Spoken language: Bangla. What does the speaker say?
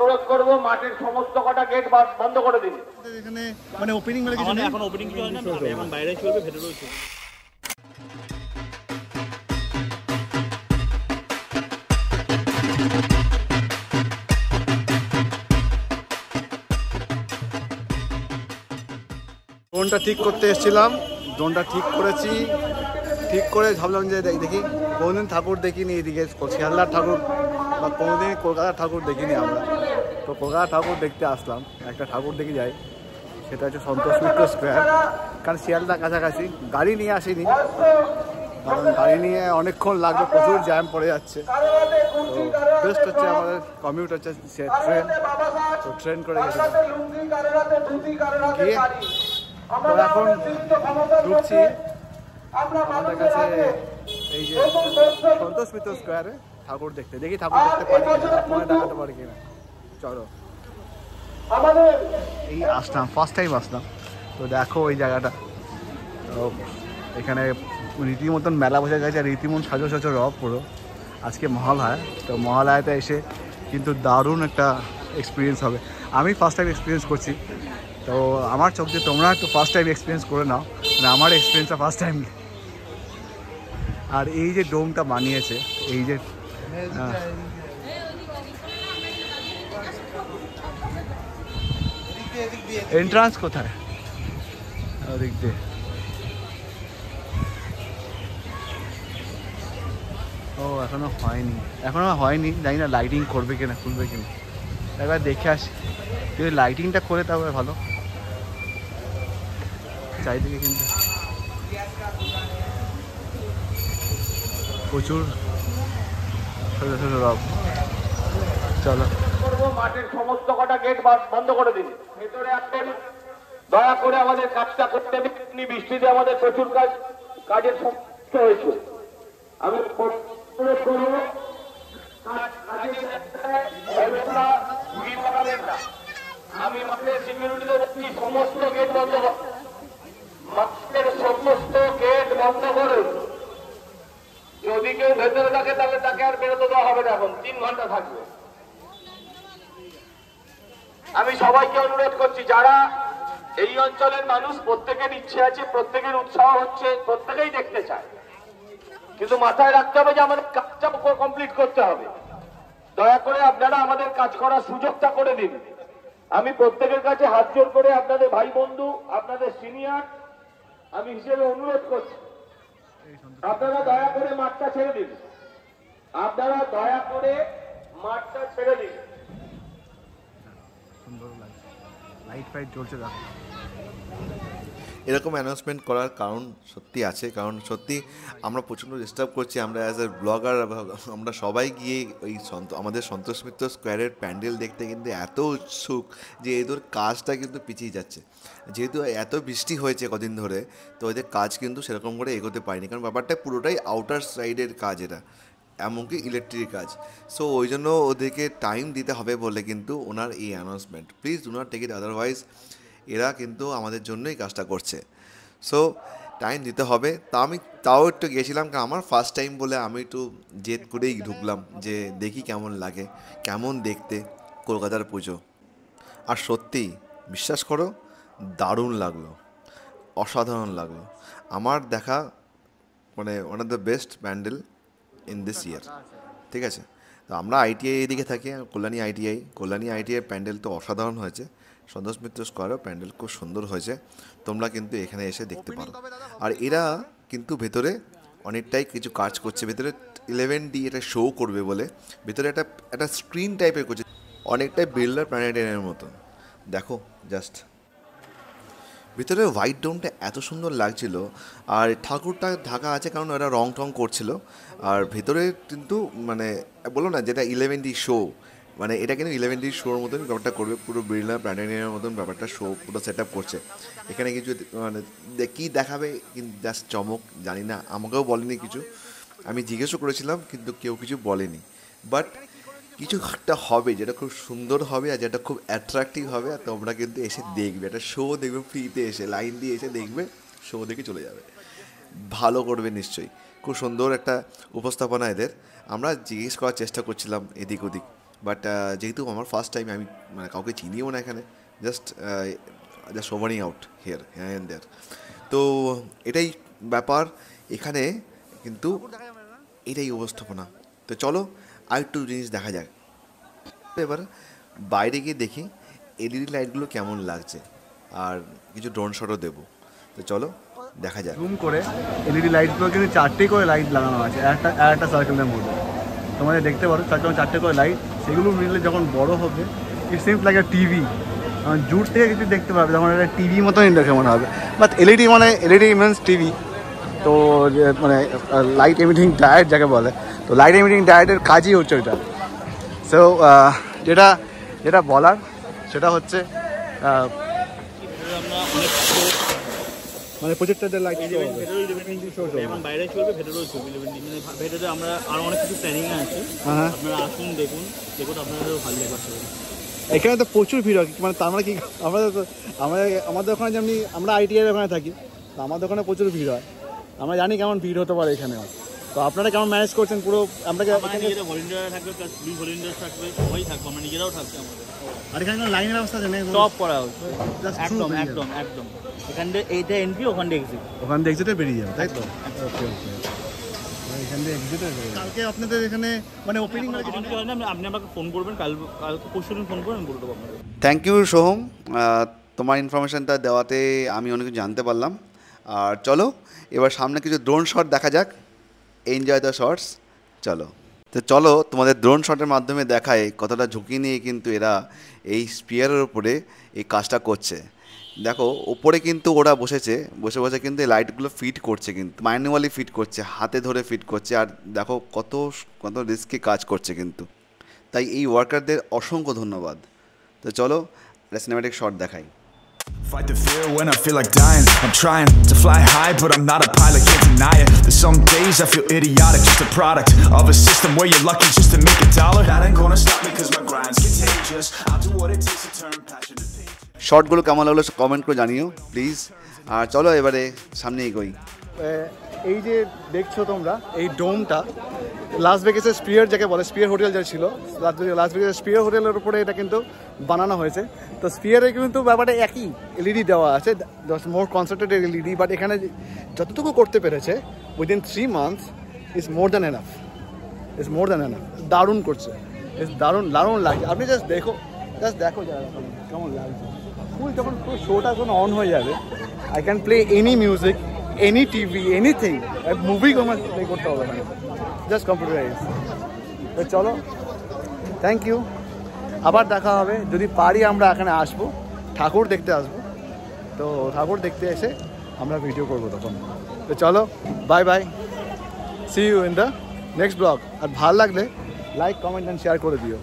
অনুরোধ করব মাঠের সমস্ত কটা গেট বন্ধ করে দিন। এখানে মানে ওপেনিং বলে কিছু নেই, এখন ওপেনিং কিছু হয় না, এখন বাইরে চলবে, ভেতরেও চলবে। ড্রোনটা ঠিক করতে এসেছিলাম, ড্রোনটা ঠিক করেছি, ঠিক করে ভাবলাম যে দেখি কোনোদিন ঠাকুর দেখিনি এদিকে, শিয়ালদার ঠাকুর বা কোনোদিন কলকাতার ঠাকুর দেখিনি আমরা। তো কলকাতার ঠাকুর দেখতে আসলাম, একটা ঠাকুর দেখে যাই, সেটা হচ্ছে সন্তোষ মিত্র স্কোয়ার। কারণ শিয়ালদা কাছাকাছি, গাড়ি নিয়ে আসিনি, কারণ গাড়ি নিয়ে অনেকক্ষণ লাগবে, প্রচুর জ্যাম পড়ে যাচ্ছে। তো বেস্ট হচ্ছে আমাদের কমিউট হচ্ছে ট্রেন, তো ট্রেন করে গেছিলাম। গিয়ে তো এখন ঢুকছি আমাদের কাছে এই যে সন্তোষ মিত্র স্কোয়ারে ঠাকুর দেখতে, দেখি ঠাকুর দেখতে পারি কিনা, মনে দেখাতে পারি কিনা। চলো, এই আসলাম, ফার্স্ট টাইম আসলাম। তো দেখো ওই জায়গাটা, তো এখানে রীতিমতন মেলা বসে গেছে, রীতিমতন সাজো সাজো রব পুরো। আজকে মহালয়া, তো মহালয়াতে এসে কিন্তু দারুণ একটা এক্সপিরিয়েন্স হবে। আমি ফার্স্ট টাইম এক্সপিরিয়েন্স করছি, তো আমার চোখ দিয়ে তোমরা একটু ফার্স্ট টাইম এক্সপিরিয়েন্স করে নাও, মানে আমার এক্সপিরিয়েন্সটা ফার্স্ট টাইম। আর এই যে ডোমটা বানিয়েছে, এই যে এন্ট্রান্স কোথায়, ওদিক দিয়ে। ও এখনো হয়নি, জানি না লাইটিং করবে কিনা, খুলবে কিনা, একবার দেখে আসি। যদি লাইটিংটা করে তাহলে ভালো। চারিদিকে কিন্তু প্রচুর ছোট ছোট রব। চলো, মাঠের সমস্ত কটা গেট বন্ধ করে দিন, ভেতরে আসবেন। দয়া করে আমাদের কাজটা করতে দিন, বৃষ্টিতে আমাদের প্রচুর কাজের সমস্যা হয়েছে। আমি অনুরোধ করবো আমি মাঠের সিকিউরিটিতে বলছি সমস্ত গেট বন্ধ করুন, মাঠের সমস্ত গেট বন্ধ করুন। যদি কেউ ভেতরে থাকে তাহলে তাকে আর বেরোতে দেওয়া হবে না, এখন 3 ঘন্টা থাকবে। আমি সবাইকে অনুরোধ করছি, যারা এই অঞ্চলের মানুষ, প্রত্যেকের ইচ্ছে আছে, প্রত্যেকের উৎসাহ হচ্ছে, প্রত্যেকেই দেখতে চায়, কিন্তু মাথায় রাখতে হবে যে আমাদের কাজটা কমপ্লিট করতে হবে। দয়া করে আপনারা আমাদের কাজ করার সুযোগটা করে দিন। আমি প্রত্যেকের কাছে হাত জোর করে আপনাদের ভাই বন্ধু, আপনাদের সিনিয়র আমি হিসেবে অনুরোধ করছি, আপনারা দয়া করে মাঠটা ছেড়ে দিন, আপনারা দয়া করে মাঠটা ছেড়ে দিন। সুন্দর লাগছে, লাইট ফাইট জ্বলছে দেখো। এরকম অ্যানাউন্সমেন্ট করার কারণ সত্যি আছে, কারণ সত্যি আমরা প্রচণ্ড ডিস্টার্ব করছি। আমরা অ্যাজ এ ব্লগার আমরা সবাই গিয়ে ওই আমাদের সন্তোষ মিত্র স্কোয়ারের প্যান্ডেল দেখতে কিন্তু এত উৎসুক যে এদের কাজটা কিন্তু পিছিয়ে যাচ্ছে। যেহেতু এত বৃষ্টি হয়েছে কদিন ধরে, তো এদের কাজ কিন্তু সেরকম করে এগোতে পারেনি, কারণ ব্যাপারটা পুরোটাই আউটার সাইডের কাজ, এটা এমনকি ইলেকট্রিক কাজ। সো ওই জন্য ওদেরকে টাইম দিতে হবে বলে কিন্তু ওনার এই announcement. Please do not take it otherwise, এরা কিন্তু আমাদের জন্যই কাজটা করছে। সো টাইম দিতে হবে। তাও একটু গিয়েছিলাম, কারণ আমার ফার্স্ট টাইম বলে আমি একটু জেদ করেই ঢুকলাম যে দেখি কেমন লাগে, কেমন দেখতে কলকাতার পুজো। আর সত্যিই বিশ্বাস করো, দারুণ লাগলো, অসাধারণ লাগলো। আমার দেখা মানে one of the best pandal in this ইয়ার। ঠিক আছে, তো আমরা আইটিআই এদিকে থাকি, কল্যাণী আইটিআই প্যান্ডেল তো অসাধারণ হয়েছে। সন্তোষ মিত্র স্কোয়ারও প্যান্ডেল খুব সুন্দর হয়েছে, তোমরা কিন্তু এখানে এসে দেখতে পারো। আর এরা কিন্তু ভেতরে অনেকটাই কিছু কাজ করছে, ভেতরে 11D এটা শো করবে বলে ভেতরে একটা স্ক্রিন টাইপের করছে, অনেকটাই বিল্ডার প্ল্যানেটেরিয়ামের মতো। দেখো জাস্ট ভিতরে হোয়াইট ডোমটা এত সুন্দর লাগছিল, আর ঠাকুরটা ঢাকা আছে কারণ ওরা রং টং করছিল। আর ভেতরে কিন্তু মানে বলো না যেটা 11D শো, মানে এটা কিন্তু 11D শোর মতন ব্যাপারটা করবে, পুরো বিড়লা প্ল্যানেটেরিয়ামের মতন ব্যাপারটা শো পুরো সেট আপ করছে। এখানে কিছু মানে কী দেখাবে কিন্তু জাস্ট চমক, জানি না, আমাকেও বলেনি কিছু। আমি জিজ্ঞেসও করেছিলাম কিন্তু কেউ কিছু বলেনি, বাট কিছু একটা হবে যেটা খুব সুন্দর হবে আর যেটা খুব অ্যাট্রাকটিভ হবে। আর তোমরা কিন্তু এসে দেখবে, একটা শো দেখবে ফ্রিতে, এসে লাইন দিয়ে এসে দেখবে, শো দেখে চলে যাবে, ভালো করবে নিশ্চয়ই। খুব সুন্দর একটা উপস্থাপনা এদের। আমরা জিজ্ঞেস করার চেষ্টা করছিলাম এদিক ওদিক, বাট যেহেতু আমার ফার্স্ট টাইম, আমি মানে কাউকে চিনিও না এখানে, জাস্ট ওভারিং আউট হিয়ার অ্যান্ড দেয়ার। তো এটাই ব্যাপার এখানে, কিন্তু এটাই উপস্থাপনা। তো চলো আর একটু জিনিস দেখা যাক। এবার বাইরে গিয়ে দেখি এলইডি লাইটগুলো কেমন লাগছে, আর কিছু ড্রোন শটও দেবো। তো চলো দেখা যাক। জুম করে এলইডি লাইটগুলো কিন্তু 4টে করে লাইট লাগানো আছে একটা সার্কেলের মধ্যে। তোমাদের দেখতে পারো 4টে করে লাইট, সেগুলো মিললে যখন বড় হবে it seems like a TV. দূর থেকে কিছু দেখতে পারবে তখন একটা টিভি মতনই দেখে মনে হবে। বাট এলইডি মানে এলইডি মিনস টিভি। তো মানে লাইট এমিটিং ডায়োড যাকে বলে, তো লাইট এমিটিং ডায়োডের কাজই হচ্ছে ওইটা। সো যেটা বলার সেটা হচ্ছে মানে প্রজেক্টরদের লাইট এবং বাইরে চলবে, ভেতরেও চলবে। মানে ভেতরে আমরা আরো অনেক কিছু প্ল্যানিং আছে, আপনারা আসুন দেখুন আপনাদেরও ভালো লাগবে। এখানে তো প্রচুর ভিড় হয়, মানে তার মানে কি আমাদের ওখানে যেমনি আমরা আইটিআই ওখানে থাকি, তো আমাদের ওখানে প্রচুর ভিড় হয়। আমরা জানি কেমন ভিড় হতে পারে এখানে। তো আপনারা কেমন ম্যানেজ করছেন পুরো? আমরা নিজেরা ভলেন্টিয়ার থাকবে, প্লাস পুলিশ ভলেন্টিয়ার থাকবে, সবাই থাকবে, আমরা নিজেরাও থাকবে আমাদের। আর এখানে লাইনের ব্যবস্থা আছে, সব করা হচ্ছে একদম একদম একদম। এখান থেকে এইটা এন্ট্রি, ওখান থেকে এক্সিট, ওখান থেকে এক্সিটে বেরিয়ে যাবে, তাই তো? ওকে ওকে, এখান থেকে এক্সিটে কালকে আপনাদের এখানে মানে ওপেনিং হয় না, আপনি আমাকে ফোন করবেন, কালকে পরশু দিন ফোন করবেন, আমি বলে দেবো আপনাকে। থ্যাংক ইউ সোহম, তোমার ইনফরমেশানটা দেওয়াতে আমি অনেক কিছু জানতে পারলাম। আর চলো এবার সামনে কিছু ড্রোন শট দেখা যাক। Enjoy the shots. চলো তোমাদের ড্রোন শটের মাধ্যমে দেখায় কতটা ঝুঁকি নিয়ে কিন্তু এরা এই স্পিয়ারের উপরে এই কাজটা করছে। দেখো ওপরে কিন্তু ওরা বসে বসে কিন্তু এই লাইটগুলো ফিট করছে, কিন্তু ম্যানুয়ালি ফিট করছে, হাতে ধরে ফিট করছে। আর দেখো কত রিস্কি কাজ করছে কিন্তু। তাই এই ওয়ার্কারদের অসংখ্য ধন্যবাদ। তো চলো সিনেম্যাটিক শট দেখাই। Fight the fear when I feel like dying. I'm trying to fly high, but I'm not a pilot, can't deny it. There's some days I feel idiotic, just a product of a system where you're lucky just to make a dollar. That ain't gonna stop me cause my grind's contagious. I'll do what it takes to turn passion to pain. শর্টগুলো কেমন লাগলো কমেন্ট করে জানিও প্লিজ। আর চলো এবারে সামনে এগোই। এই যে দেখছো তোমরা এই ডোমটা লাস ভেগাসের স্পিয়ার যাকে বলে, স্পিয়ার হোটেল যা ছিল লাস ভেগাসের স্পিয়ার হোটেলের উপরে এটা কিন্তু বানানো হয়েছে। তো স্পিয়ারে কিন্তু ব্যাপারটা একই, এলইডি দেওয়া আছে, মোর কনসেন্ট্রেটেড এলইডি। বাট এখানে যতটুকু করতে পেরেছে within 3 months is more than enough, দারুণ করছে, দারুণ লাগছে। আপনি জাস্ট দেখো যারা কেমন লাগছে। ফুল যখন পুরো শোটা যখন অন হয়ে যাবে, I can play any music, any TV, anything, movie আমার প্লে করতে হবে না, জাস্ট কম্পিউটারাইজ। তো চলো, থ্যাংক ইউ, আবার দেখা হবে। যদি পারি আমরা এখানে আসবো, ঠাকুর দেখতে আসবো। তো ঠাকুর দেখতে এসে আমরা ভিডিও করবো তখন। তো চলো, bye bye, see you in the next blog. আর ভালো লাগলে লাইক, কমেন্ট অ্যান্ড শেয়ার করে দিও।